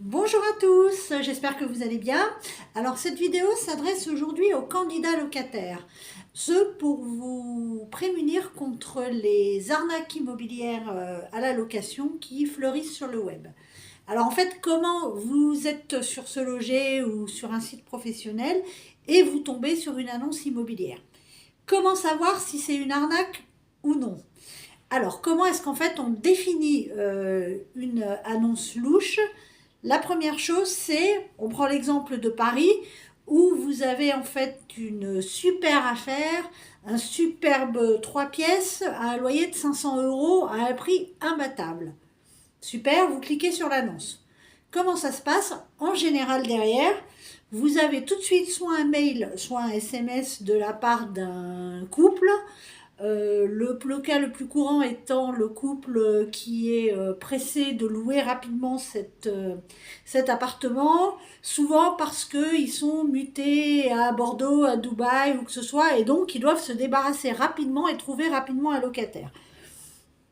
Bonjour à tous, j'espère que vous allez bien. Alors cette vidéo s'adresse aujourd'hui aux candidats locataires. Ce pour vous prémunir contre les arnaques immobilières à la location qui fleurissent sur le web. Alors en fait, comment vous êtes sur Ce Loger ou sur un site professionnel et vous tombez sur une annonce immobilière? Comment savoir si c'est une arnaque ou non? Alors, comment est-ce qu'en fait on définit une annonce louche? La première chose, c'est, on prend l'exemple de Paris, où vous avez en fait une super affaire, un superbe 3 pièces à un loyer de 500 € à un prix imbattable. Super, vous cliquez sur l'annonce. Comment ça se passe? En général, derrière, vous avez tout de suite soit un mail, soit un SMS de la part d'un couple. Le cas le plus courant étant le couple qui est pressé de louer rapidement cet appartement, souvent parce qu'ils sont mutés à Bordeaux, à Dubaï ou que ce soit, et donc ils doivent se débarrasser rapidement et trouver rapidement un locataire.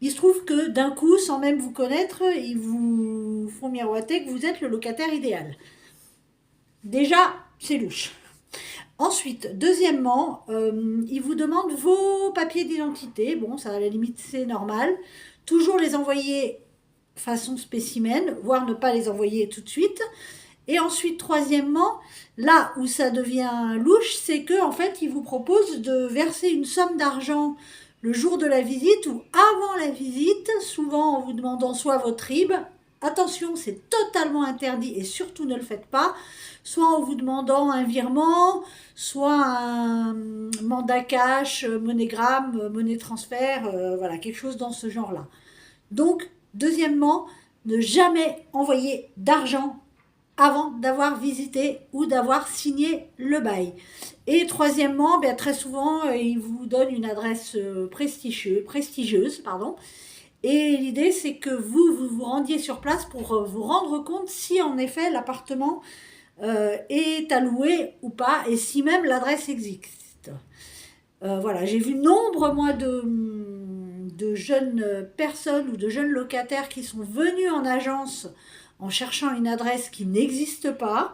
Il se trouve que d'un coup, sans même vous connaître, ils vous font miroiter que vous êtes le locataire idéal. Déjà, c'est louche. Ensuite, deuxièmement, ils vous demandent vos papiers d'identité. Bon, ça à la limite, c'est normal. Toujours les envoyer façon spécimen, voire ne pas les envoyer tout de suite. Et ensuite, troisièmement, là où ça devient louche, c'est que en fait, ils vous proposent de verser une somme d'argent le jour de la visite ou avant la visite, souvent en vous demandant soit votre RIB. Attention, c'est totalement interdit et surtout ne le faites pas. Soit en vous demandant un virement, soit un mandat cash, MoneyGram, monnaie transfert, voilà, quelque chose dans ce genre-là. Donc, deuxièmement, ne jamais envoyer d'argent avant d'avoir visité ou d'avoir signé le bail. Et troisièmement, bien, très souvent, ils vous donnent une adresse prestigieuse, pardon. Et l'idée, c'est que vous rendiez sur place pour vous rendre compte si en effet l'appartement est à louer ou pas, et si même l'adresse existe. Voilà, j'ai vu nombre, moi, de jeunes personnes ou de jeunes locataires qui sont venus en agence en cherchant une adresse qui n'existe pas,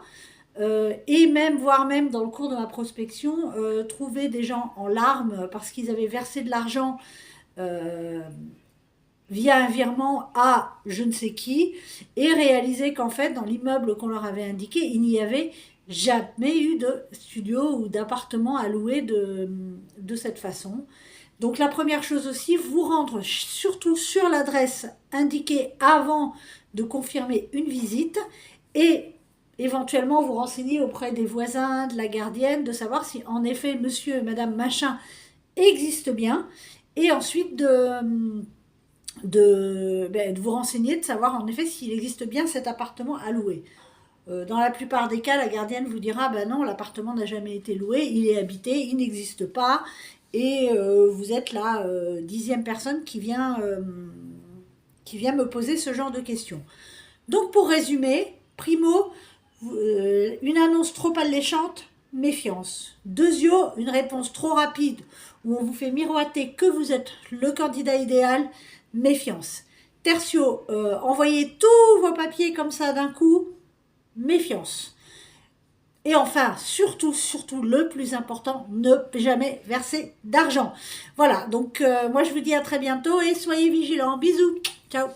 et même, voire même dans le cours de ma prospection, trouver des gens en larmes parce qu'ils avaient versé de l'argent via un virement à je ne sais qui, et réaliser qu'en fait, dans l'immeuble qu'on leur avait indiqué, il n'y avait jamais eu de studio ou d'appartement à louer de cette façon. Donc la première chose aussi, vous rendre surtout sur l'adresse indiquée avant de confirmer une visite, et éventuellement vous renseigner auprès des voisins, de la gardienne, de savoir si en effet monsieur et madame machin existe bien, et ensuite de vous renseigner, de savoir en effet s'il existe bien cet appartement à louer. Dans la plupart des cas, la gardienne vous dira ben non, l'appartement n'a jamais été loué, il est habité, il n'existe pas, et vous êtes la 10e personne qui vient me poser ce genre de questions. Donc pour résumer, primo, une annonce trop alléchante, méfiance. Deuxio, une réponse trop rapide où on vous fait miroiter que vous êtes le candidat idéal, méfiance. Tertio, envoyez tous vos papiers comme ça d'un coup, méfiance. Et enfin, surtout, le plus important, ne jamais verser d'argent. Voilà, donc moi je vous dis à très bientôt et soyez vigilants. Bisous, ciao.